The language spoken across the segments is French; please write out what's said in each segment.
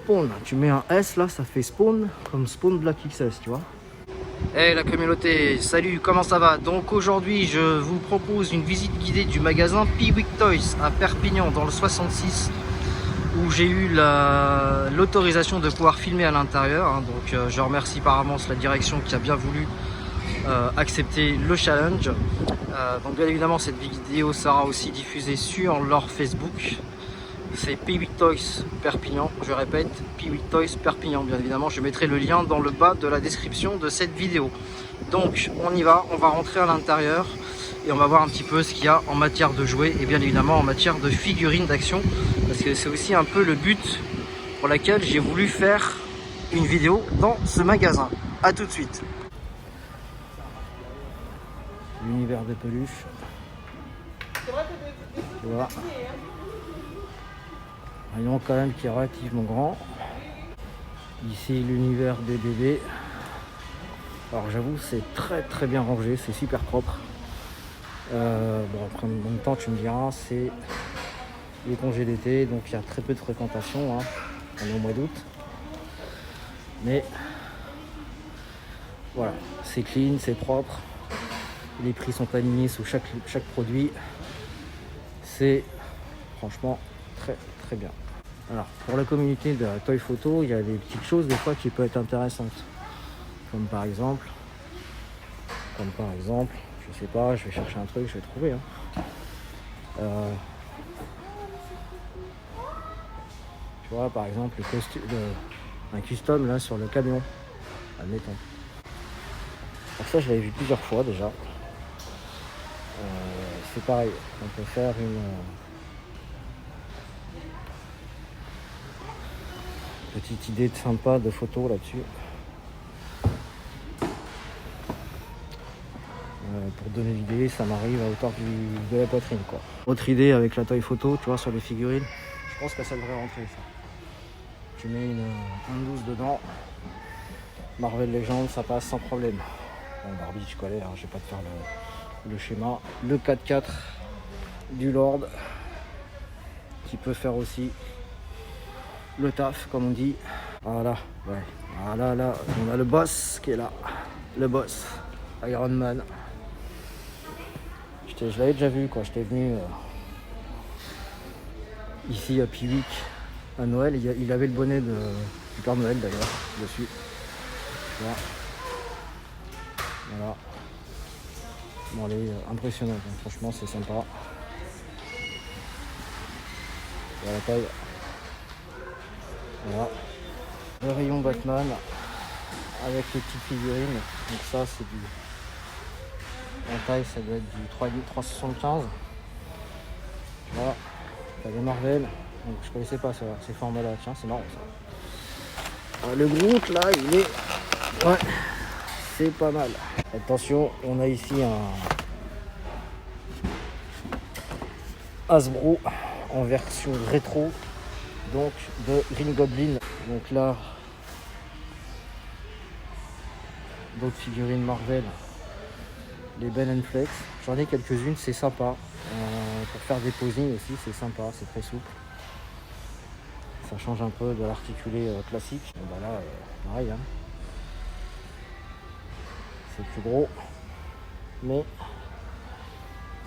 Spawn, tu mets un S là, ça fait Spawn, comme Spawn Black XS, tu vois. Hey la communauté, salut, comment ça va? Donc aujourd'hui je vous propose une visite guidée du magasin Piwik Toys à Perpignan dans le 66, où j'ai eu l'autorisation de pouvoir filmer à l'intérieur, hein. Donc je remercie par avance la direction qui a bien voulu accepter le challenge. Donc bien évidemment cette vidéo sera aussi diffusée sur leur Facebook. C'est Piwik Toys Perpignan, je répète, Piwik Toys Perpignan. Bien évidemment, je mettrai le lien dans le bas de la description de cette vidéo. Donc, on y va, on va rentrer à l'intérieur et on va voir un petit peu ce qu'il y a en matière de jouets et bien évidemment en matière de figurines d'action. Parce que c'est aussi un peu le but pour lequel j'ai voulu faire une vidéo dans ce magasin. A tout de suite. L'univers des peluches. Voilà. Rayon quand même qui est relativement grand. Ici l'univers des bébés. Alors j'avoue c'est très bien rangé, c'est super propre. Bon après en même temps tu me diras c'est les congés d'été donc il y a très peu de fréquentation, hein. On est au mois d'août. Mais voilà, c'est clean, c'est propre. Les prix sont alignés sous chaque produit. C'est franchement très bien. Alors pour la communauté de la toy photo, il y a des petites choses des fois qui peuvent être intéressantes. Comme par exemple, je sais pas, je vais chercher un truc, je vais trouver. Tu vois par exemple le costume, un custom là sur le camion, admettons. Alors ça je l'avais vu plusieurs fois déjà. C'est pareil, on peut faire une petite idée sympa de photo là-dessus. Pour donner l'idée, ça m'arrive à hauteur de la poitrine quoi. Autre idée avec la taille photo, tu vois, sur les figurines, je pense que ça devrait rentrer ça. Tu mets un 12 dedans, Marvel Legends, ça passe sans problème. Bon, Barbie, je connais, hein, je vais pas te faire le schéma. Le 4x4 du Lord, qui peut faire aussi le taf, comme on dit. Voilà, ouais. Voilà, là, on a le boss qui est là. Le boss, Iron Man. Je l'avais déjà vu quand j'étais venu ici à Piwik à Noël. Il avait le bonnet du Père Noël d'ailleurs dessus. Voilà. Bon, elle est impressionnante, hein. Franchement c'est sympa. Voilà la taille. Voilà. Le rayon Batman avec les petites figurines. Donc ça c'est du... En taille ça doit être du 375. Voilà. T'as des Marvel. Donc, je connaissais pas ça, ces formats là. Tiens c'est marrant ça. Le Groot là il est... Ouais. C'est pas mal. Attention, on a ici un Hasbro en version rétro, donc de Green Goblin. Donc là, d'autres figurines Marvel, les Ben & Flex. J'en ai quelques-unes, c'est sympa. Pour faire des posings aussi, c'est sympa, c'est très souple. Ça change un peu de l'articulé classique. Bon, bah là, pareil, hein. C'est plus gros, mais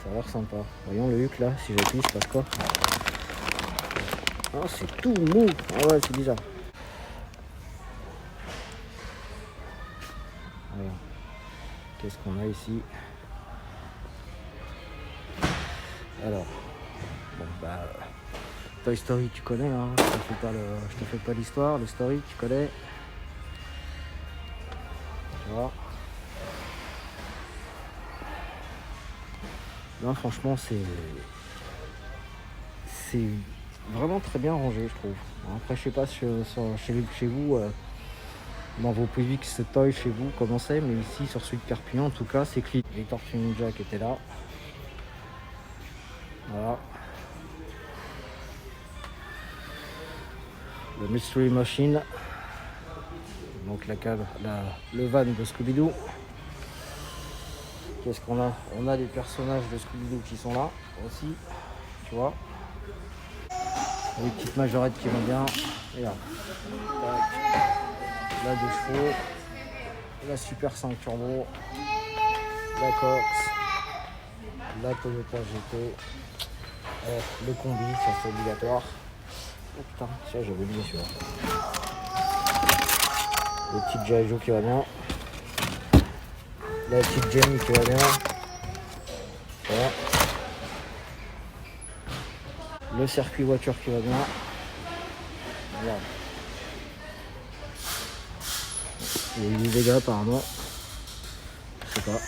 ça a l'air sympa. Voyons le Hulk là, si j'appuie, il se passe quoi? Ah, c'est tout mou. Ah ouais, c'est bizarre. Alors, qu'est-ce qu'on a ici? Alors, bon bah, Toy Story, tu connais, hein. Je te fais pas l'histoire, le story, tu connais. Tu vois. Là, franchement, c'est vraiment très bien rangé, je trouve. Après, je sais pas chez vous, dans vos Piwik Toys chez vous, comment c'est, mais ici, sur celui de Perpignan, en tout cas, c'est clean. Les Tortues Ninja qui étaient là. Voilà. Le Mystery Machine. Donc le van de Scooby-Doo. Qu'est-ce qu'on a? On a des personnages de Scooby-Doo qui sont là aussi, tu vois. Les petites majorettes qui vont bien. Regarde. Tac. La 2 chevaux. La Super 5 Turbo. La Cox. La Toyota GT. Le combi, ça c'est obligatoire. Oh putain, ça j'avais oublié celui-là. Le petit G.I. Joe qui va bien. La petite Jenny qui va bien. Voilà. Le circuit voiture qui va bien. Regarde. Il y a eu des dégâts apparemment. Je sais pas.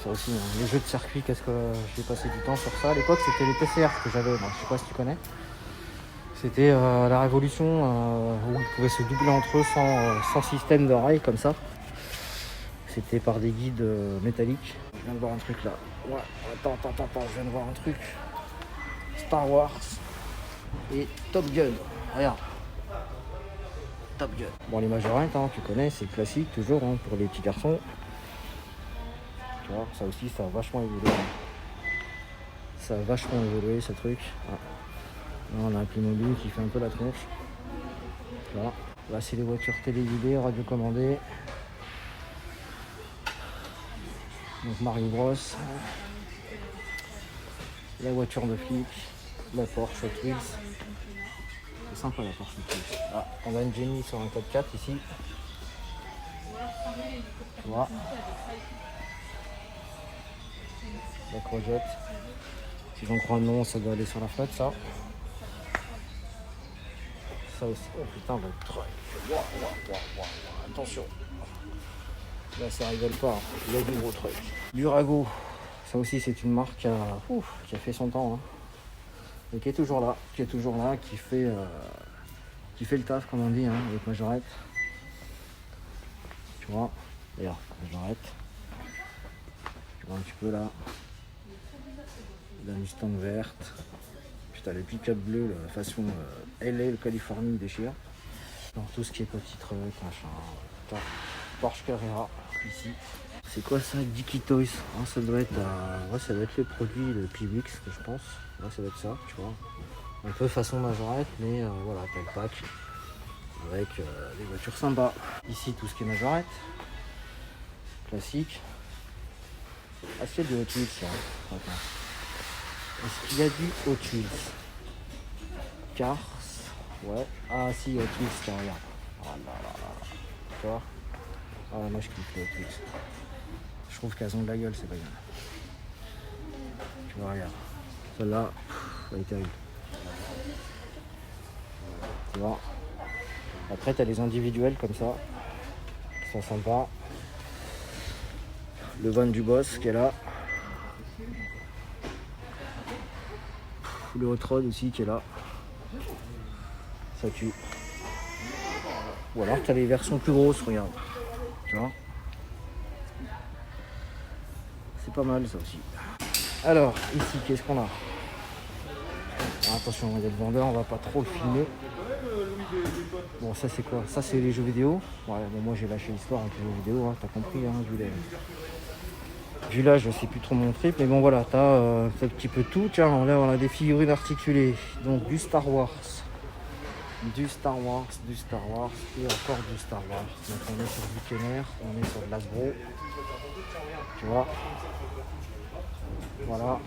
Ça aussi, hein. Les jeux de circuit, qu'est-ce que j'ai passé du temps sur ça. À l'époque, c'était les PCR que j'avais. Bon, je sais pas si tu connais. C'était la révolution où ils pouvaient se doubler entre eux sans système de rail comme ça. C'était par des guides métalliques. Je viens de voir un truc là. Ouais, attends, je viens de voir un truc. Star Wars et Top Gun. Regarde. Top Gun. Bon, les majorettes, hein, tu connais, c'est classique toujours hein, pour les petits garçons. Tu vois, ça aussi, ça a vachement évolué. Ça a vachement évolué ce truc. Ah. Là, on a un Playmobil qui fait un peu la tronche. Là, là c'est les voitures téléguidées, radiocommandées. Donc Mario Bros. La voiture de flic. La Porsche Hot Wheels. C'est sympa la Porsche Hot Wheels. Ah, on a une Jenny sur un 4x4 ici. Tu vois. La Croisette. Si j'en crois le nom, ça doit aller sur la flotte ça. Ça aussi. Oh putain, le truc. Attention. Là ça rigole pas. Il y a du gros truc. Durago. Ça aussi c'est une marque qui a fait son temps. Hein. Et qui est toujours là. Qui fait le taf comme on dit hein, avec majorette. Tu vois. D'ailleurs, majorette. Tu vois un petit peu là. La Mustang verte. Putain, le pick-up bleu, la façon LA, le Californie déchire. Dans tout ce qui est petit truc, machin. Porsche Carrera, ici. C'est quoi ça, Dicky Toys? Ah, ça doit être ça doit être le produit de Piwix, que je pense. Ouais, ça doit être ça, tu vois. Un peu façon majorette, mais voilà, t'as le pack. Avec des voitures sympas. Ici, tout ce qui est majorette. Classique. Ah, c'est du Hot Wheels, ça. Attends. Est-ce qu'il y a du Hot Wheels? Cars. Ouais. Ah si, Hot Wheels, tiens, regarde. Oh là là là. Tu vois? Ah moi je kiffe les Hot Wheels. Je trouve qu'elles ont de la gueule, c'est pas bien. Tu vois, regarde. Celle-là, elle est terrible. Tu vois? Après, t'as les individuels comme ça, qui sont sympas. Le van du boss qui est là. Le hot rod aussi qui est là. Ça tue. Ou alors t'as les versions plus grosses, regarde. Tu vois? C'est pas mal ça aussi. Alors, ici, qu'est-ce qu'on a? Alors, attention, il y a le vendeur, on va pas trop le filmer. Bon, ça c'est quoi? Ça c'est les jeux vidéo. Ouais, bon, moi j'ai lâché l'histoire avec les jeux vidéo, hein, t'as compris, hein, vu là, je sais plus trop mon trip, mais bon voilà, t'as un petit peu tout. Tiens, là on a des figurines articulées, donc du Star Wars, et encore du Star Wars. Donc on est sur du Kenner, on est sur de l'Asbro, tu vois. Voilà.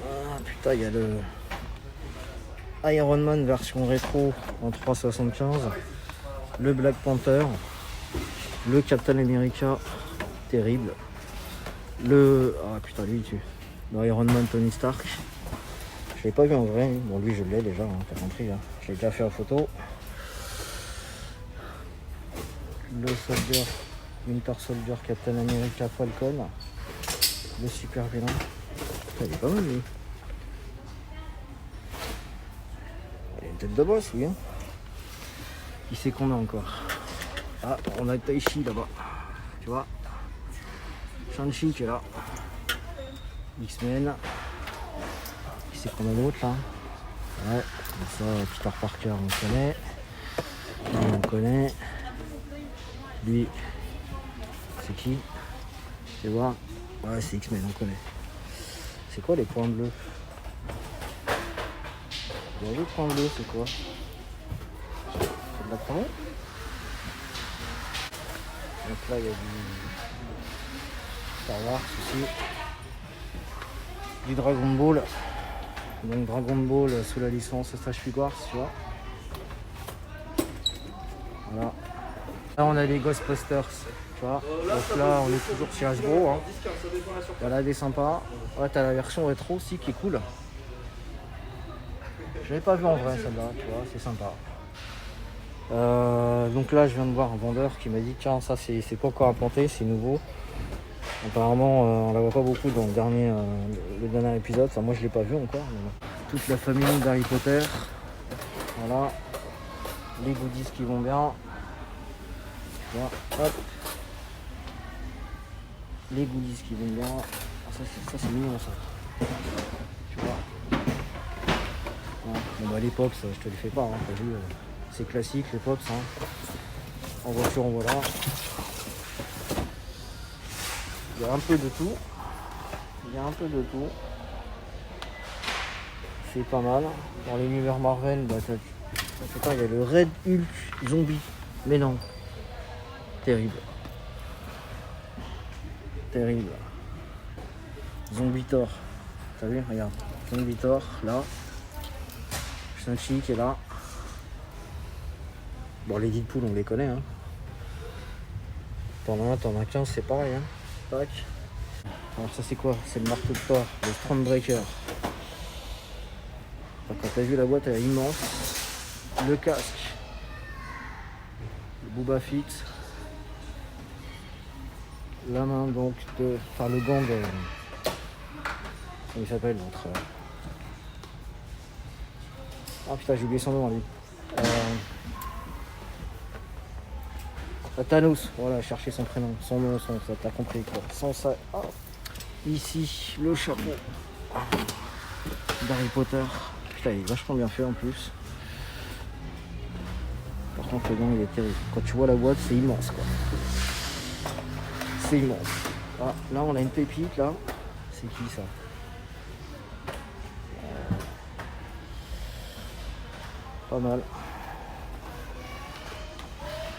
Ah putain, il y a le Iron Man version rétro en 3,75, le Black Panther, le Captain America, terrible, le... ah putain lui tu... le Iron Man Tony Stark, je l'ai pas vu en vrai, bon lui je l'ai déjà, hein, t'as compris, hein. Je l'ai déjà fait en photo. Le Soldier, Winter Soldier, Captain America, Falcon, le super vilain, il est pas mal lui. Il a une tête de boss lui, hein. Qui c'est qu'on a encore? Ah, on a Taichi là-bas, tu vois. Shang-Chi qui est là. X-Men. Qui c'est qu'on a d'autre là? Ouais, ça, Peter Parker on connaît. Lui on connaît. Lui, c'est qui? Tu vois? Ouais, c'est X-Men, on connaît. C'est quoi les points bleus? Il y a les points bleus, c'est quoi? C'est de la promo? Donc là, il y a du Star Wars aussi. Du Dragon Ball. Donc Dragon Ball sous la licence Stage Figuarts, tu vois. Voilà. Là, on a les Ghostbusters, tu vois. Donc là, on est toujours chez Hasbro. Hein. Voilà, des sympas. Ouais, t'as la version rétro aussi qui est cool. Je l'avais pas vu en vrai celle-là, tu vois, c'est sympa. Donc là, je viens de voir un vendeur qui m'a dit tiens, ça c'est pas encore implanté, c'est nouveau. Apparemment, on la voit pas beaucoup dans le dernier épisode. Enfin, moi, je l'ai pas vu encore. Mais... Toute la famille d'Harry Potter. Voilà. Les goodies qui vont bien. Voilà. Hop. Les goodies qui vont bien. Ah, ça c'est mignon ça. Tu vois. Voilà. Bon bah les pops, je te les fais pas. Hein, t'as vu, c'est classique les pops. Hein. En voiture, en voilà. Il y a un peu de tout. C'est pas mal. Dans l'univers Marvel, bah, il y a le Red Hulk zombie. Mais non. Terrible. Zombie Thor. T'as vu? Regarde. Zombie Thor, là. Shang-Chi qui est là. Bon, les Deadpool, on les connaît. Hein. T'en as 15, c'est pareil. Hein. Tac. Alors ça c'est quoi? C'est le marteau de Thor, le Stormbreaker. Quand t'as vu la boîte, elle est immense. Le casque. Le Boba Fett. La main donc de... Enfin le gant de... Comment il s'appelle l'autre Ah putain, j'ai oublié son nom lui. Thanos, voilà, chercher son prénom, son nom, ça t'as compris quoi. Sans ça. Oh. Ici, le chapeau d'Harry Potter. Putain, il est vachement bien fait en plus. Par contre, le gant il est terrible. Quand tu vois la boîte, c'est immense quoi. C'est immense. Ah, là, on a une pépite là. C'est qui ça? Pas mal.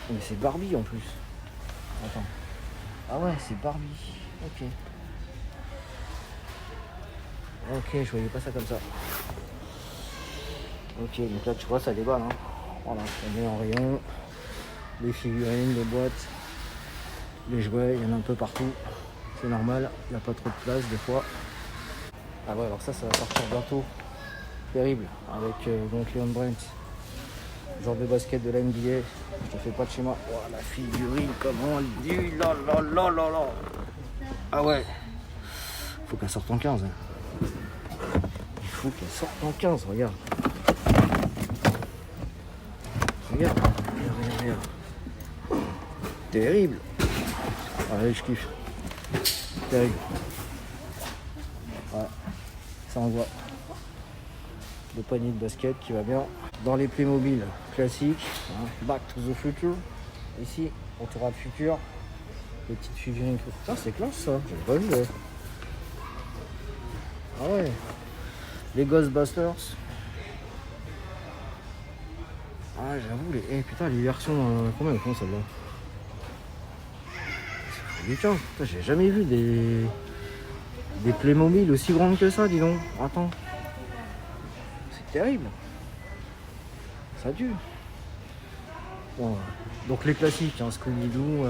Mais c'est Barbie en plus. Attends. Ah ouais, c'est Barbie. Ok. Ok, je voyais pas ça comme ça. Ok, donc là tu vois ça déballe. Hein. Voilà, on met en rayon. Les figurines, les boîtes, les jouets, il y en a un peu partout. C'est normal, il n'y a pas trop de place des fois. Ah ouais, alors ça va partir bientôt. Terrible. Avec donc Leon Brent. Genre de basket de la NBA. Je te fais pas de schéma. Oh, la figurine, comment elle dit là. Ah ouais. Faut qu'elle sorte en 15. Hein. Il faut qu'elle sorte en 15, regarde. Regarde. Terrible. Allez, je kiffe. Terrible. Ouais. Ça envoie. Le panier de basket qui va bien. Dans les Playmobil classiques, hein, Back to the Future. Ici, Retour à le futur. Les petites figurines. Putain, c'est classe ça. J'ai pas vu. Ouais. Ah ouais. Les Ghostbusters. Ah, j'avoue, putain, les versions. Combien elles font celle-là? C'est fou. Putain, j'ai jamais vu des Playmobil aussi grandes que ça, dis donc. Attends. C'est terrible. Ça dure. Bon, donc les classiques, hein, Scooby-Doo,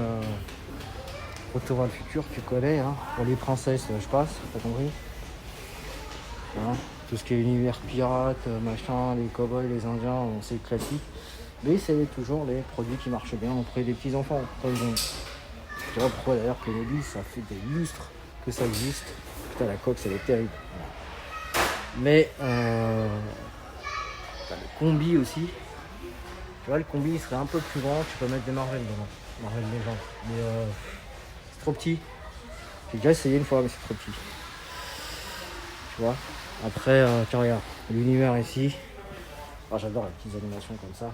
Retour à le futur, tu connais. Hein. Pour les princesses, je passe, t'as compris. Hein. Tout ce qui est univers pirate, machin, les cow-boys, les indiens, c'est classique. Mais c'est toujours les produits qui marchent bien auprès des petits enfants. Tu vois pourquoi d'ailleurs que Playmobil, ça fait des lustres que ça existe. Putain, la coque, elle est terrible. Mais t'as le combi aussi. Tu vois, le combi il serait un peu plus grand, tu peux mettre des Marvel dedans. Marvel Legends. Mais c'est trop petit. J'ai déjà essayé une fois, mais c'est trop petit. Tu vois. Après, tiens, regarde, l'univers ici. Ah, j'adore les petites animations comme ça.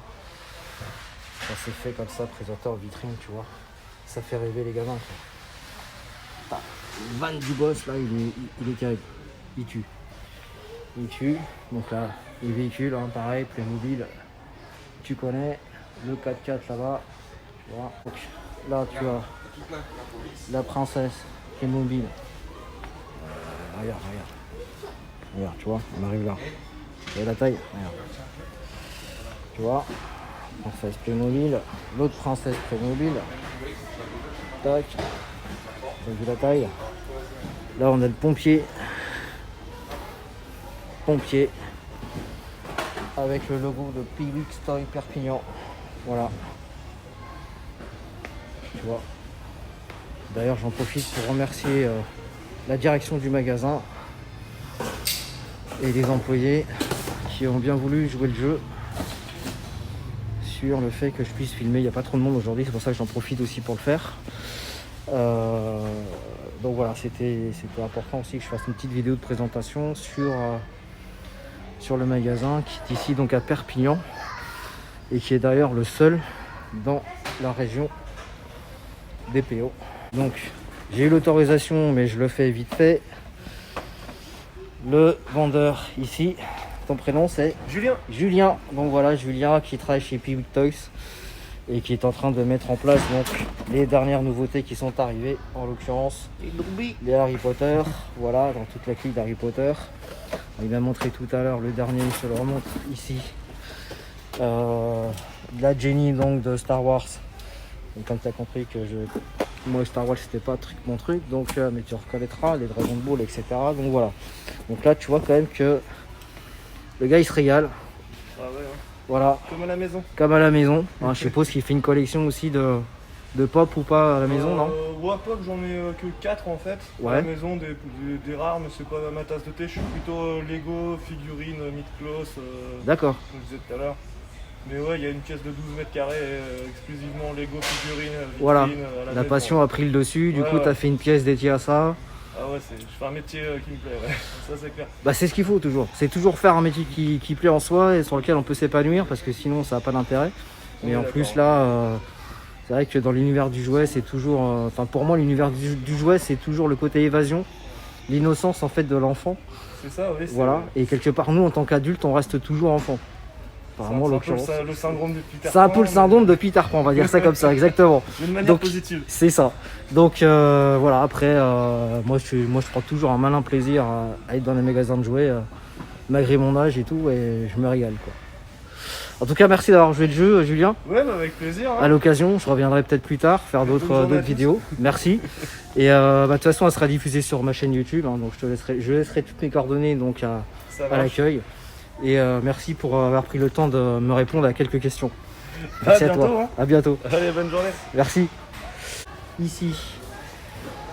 Quand c'est fait comme ça, présenteur vitrine, tu vois. Ça fait rêver les gamins. Quoi. Le van du boss, là, il est terrible. il tue. Il tue. Donc là, les véhicules, hein, pareil, Playmobil, tu connais. Le 4x4 là-bas. Tu vois. Donc, là, tu as la princesse Playmobil. Regarde. Regarde, tu vois, on arrive là. Tu vois la taille? Regarde. Tu vois, princesse Playmobil, l'autre princesse Playmobil. Tac. T'as vu la taille? Là, on a le pompier. Avec le logo de Piwix Toy Perpignan. Voilà. Tu vois. D'ailleurs, j'en profite pour remercier la direction du magasin et les employés qui ont bien voulu jouer le jeu sur le fait que je puisse filmer. Il n'y a pas trop de monde aujourd'hui, c'est pour ça que j'en profite aussi pour le faire. Donc voilà, c'était important aussi que je fasse une petite vidéo de présentation sur le magasin qui est ici donc à Perpignan et qui est d'ailleurs le seul dans la région des PO. Donc j'ai eu l'autorisation, mais je le fais vite fait. Le vendeur ici, ton prénom c'est Julien. Donc voilà, Julien qui travaille chez Piwix Toys et qui est en train de mettre en place donc les dernières nouveautés qui sont arrivées, en l'occurrence les Harry Potter. Voilà, dans toute la clique d'Harry Potter. Il m'a montré tout à l'heure le dernier, je te le remontre ici. La Jenny donc de Star Wars. Donc comme tu as compris que moi Star Wars c'était pas mon truc, donc mais tu reconnaîtras les Dragon Ball, etc. Donc voilà. Donc là tu vois quand même que le gars il se régale. Ah ouais, hein. Voilà. Comme à la maison. Hein, je suppose qu'il fait une collection aussi de pop ou pas à la maison, non? Ouais, pop, j'en ai que 4 en fait. Ouais. À la maison, des rares, mais c'est pas ma tasse de thé. Je suis plutôt Lego, figurines, Mythos. D'accord. Comme je disais tout à l'heure. Mais ouais, il y a une pièce de 12 mètres carrés exclusivement Lego, figurines, vitrine, Voilà. à la La maison. passion a pris le dessus, du Ouais, coup ouais. tu as fait une pièce dédiée à ça. Ah ouais, je fais un métier qui me plaît, ouais. Ça c'est clair. Bah c'est ce qu'il faut toujours. C'est toujours faire un métier qui plaît en soi et sur lequel on peut s'épanouir parce que sinon ça n'a pas d'intérêt. Mais en plus là, c'est vrai que dans l'univers du jouet c'est toujours... Enfin pour moi l'univers du jouet c'est toujours le côté évasion, l'innocence en fait de l'enfant. C'est ça, oui. Voilà. Et quelque part nous en tant qu'adultes on reste toujours enfant. Apparemment, c'est le syndrome de Peter Pan. C'est un peu le syndrome de Peter Pan, on va dire ça comme ça, exactement. D'une manière Donc, positive. C'est ça. Donc voilà, après, moi je prends toujours un malin plaisir à être dans les magasins de jouets, malgré mon âge et tout, et je me régale quoi. En tout cas, merci d'avoir joué le jeu, Julien. Ouais, bah avec plaisir. Hein. À l'occasion, je reviendrai peut-être plus tard, faire d'autres vidéos. Merci. Et de toute façon, elle sera diffusée sur ma chaîne YouTube, hein, donc je laisserai toutes mes coordonnées donc à l'accueil. Et merci pour avoir pris le temps de me répondre à quelques questions. Merci à toi. Hein. À bientôt. Allez, bonne journée. Merci. Ici,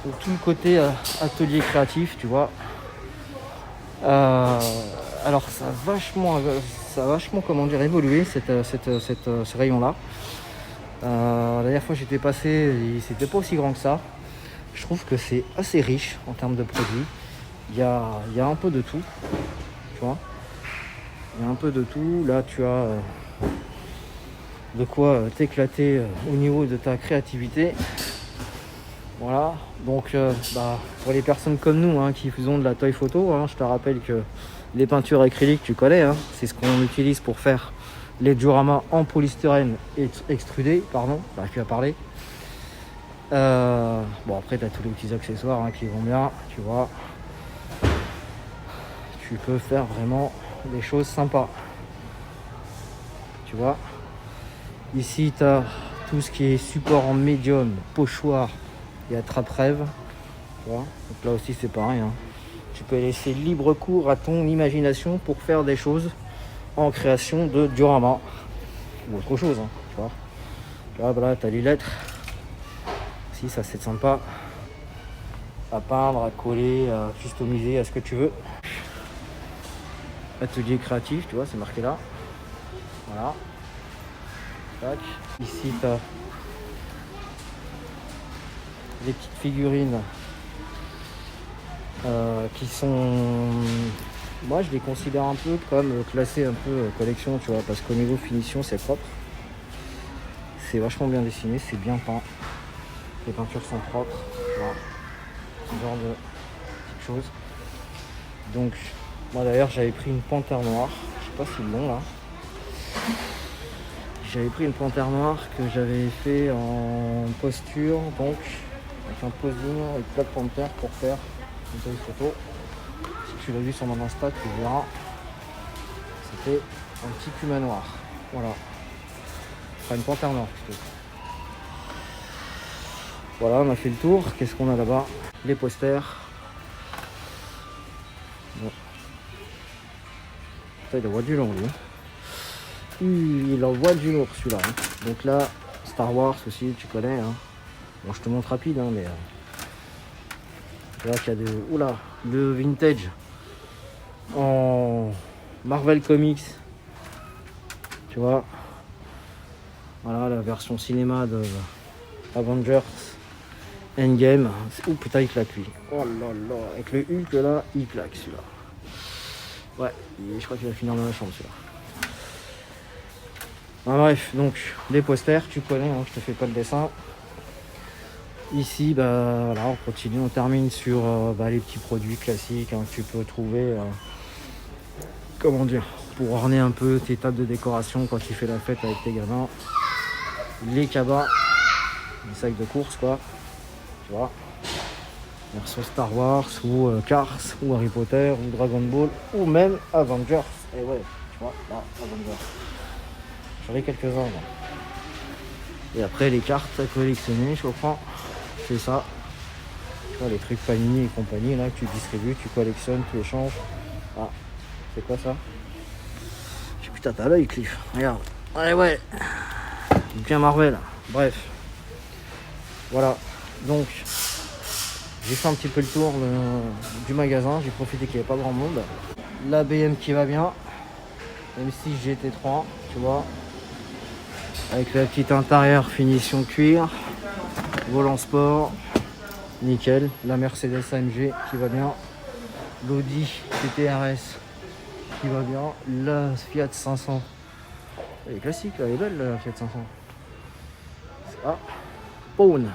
pour tout le côté atelier créatif, tu vois. Alors ça a vachement comment dire évolué ce rayon-là. La dernière fois j'étais passé, c'était pas aussi grand que ça. Je trouve que c'est assez riche en termes de produits. Il y a un peu de tout, tu vois. Il y a un peu de tout. Là, tu as de quoi t'éclater au niveau de ta créativité. Voilà. Donc, pour les personnes comme nous hein, qui faisons de la toy photo, hein, je te rappelle que les peintures acryliques, tu connais, hein, c'est ce qu'on utilise pour faire les dioramas en polystyrène extrudé. Pardon, j'arrive plus à parler. Bon, après, tu as tous les petits accessoires hein, qui vont bien, tu vois. Tu peux faire vraiment des choses sympas, tu vois. Ici tu as tout ce qui est support en médium, pochoir et attrape-rêve, tu vois. Donc là aussi c'est pareil hein. Tu peux laisser libre cours à ton imagination pour faire des choses en création de diorama ou autre chose hein, tu vois. Là voilà, tu as les lettres si ça c'est sympa à peindre, à coller, à customiser, à ce que tu veux. Atelier créatif, tu vois, c'est marqué là. Voilà. Tac. Ici, tu as les petites figurines qui sont... Moi, je les considère un peu comme classées un peu collection, tu vois, parce qu'au niveau finition, c'est propre. C'est vachement bien dessiné, c'est bien peint. Les peintures sont propres, tu vois. Ce genre de petites choses. Donc moi d'ailleurs j'avais pris une panthère noire, je sais pas si bon là. J'avais pris une panthère noire que j'avais fait en posture, donc avec un posing avec Black Panther pour faire une belle photo. Si tu l'as vu sur mon Insta, tu verras. C'était un petit puma noir. Voilà. Enfin une panthère noire plutôt. Voilà, on a fait le tour. Qu'est-ce qu'on a là-bas? Les posters. Bon. Putain, il envoie du long lui. Il envoie du lourd celui-là. Hein. Donc là, Star Wars aussi, tu connais. Hein. Bon, je te montre rapide, hein, mais là qu'il y a de. Oula, le vintage en Marvel Comics. Tu vois. Voilà la version cinéma de Avengers Endgame. Oh putain, il claque lui. Oh là là, avec le Hulk là, il claque celui-là. Ouais, je crois qu'il va finir dans la chambre celui-là. Ah, bref, donc les posters, tu connais, hein, je te fais pas le dessin. Ici, bah voilà, on continue, on termine sur les petits produits classiques hein, que tu peux trouver, comment dire, pour orner un peu tes tables de décoration quand tu fais la fête avec tes gamins. Les cabas, les sacs de course quoi, tu vois. Version Star Wars ou Cars ou Harry Potter ou Dragon Ball ou même Avengers. Et ouais, tu vois, là, Avengers. J'en ai quelques-uns là. Et après les cartes à collectionner, je comprends. C'est ça. Tu vois les trucs Panini et compagnie là que tu distribues, tu collectionnes, tu échanges. Ah, c'est quoi ça? Putain, t'as l'œil Cliff. Regarde. Allez ouais. Bien Marvel. Bref. Voilà. Donc j'ai fait un petit peu le tour du magasin. J'ai profité qu'il n'y avait pas grand monde. La BM qui va bien. M6 GT3, tu vois. Avec la petite intérieur finition cuir. Volant sport. Nickel. La Mercedes AMG qui va bien. L'Audi TTRS qui va bien. La Fiat 500. Elle est classique, elle est belle la Fiat 500. Ah, Spawn.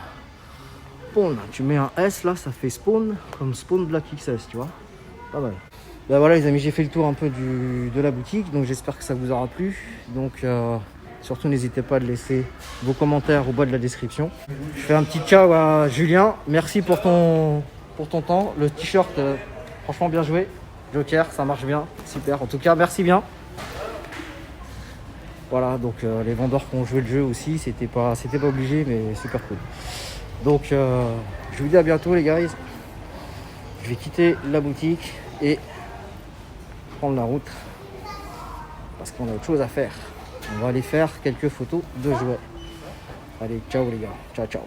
Spawn. Tu mets un S là, ça fait Spawn comme Spawn Black XS, tu vois. Pas mal. Ben voilà les amis, j'ai fait le tour un peu de la boutique, donc j'espère que ça vous aura plu. Donc surtout n'hésitez pas à laisser vos commentaires au bas de la description. Je fais un petit ciao à Julien, merci pour ton temps. Le t-shirt, franchement bien joué. Joker, ça marche bien, super. En tout cas, merci bien. Voilà, donc les vendeurs qui ont joué le jeu aussi, c'était pas obligé, mais super cool. Donc je vous dis à bientôt les guys. Je vais quitter la boutique et prendre la route parce qu'on a autre chose à faire. On va aller faire quelques photos de jouets. Allez, ciao les gars, ciao ciao.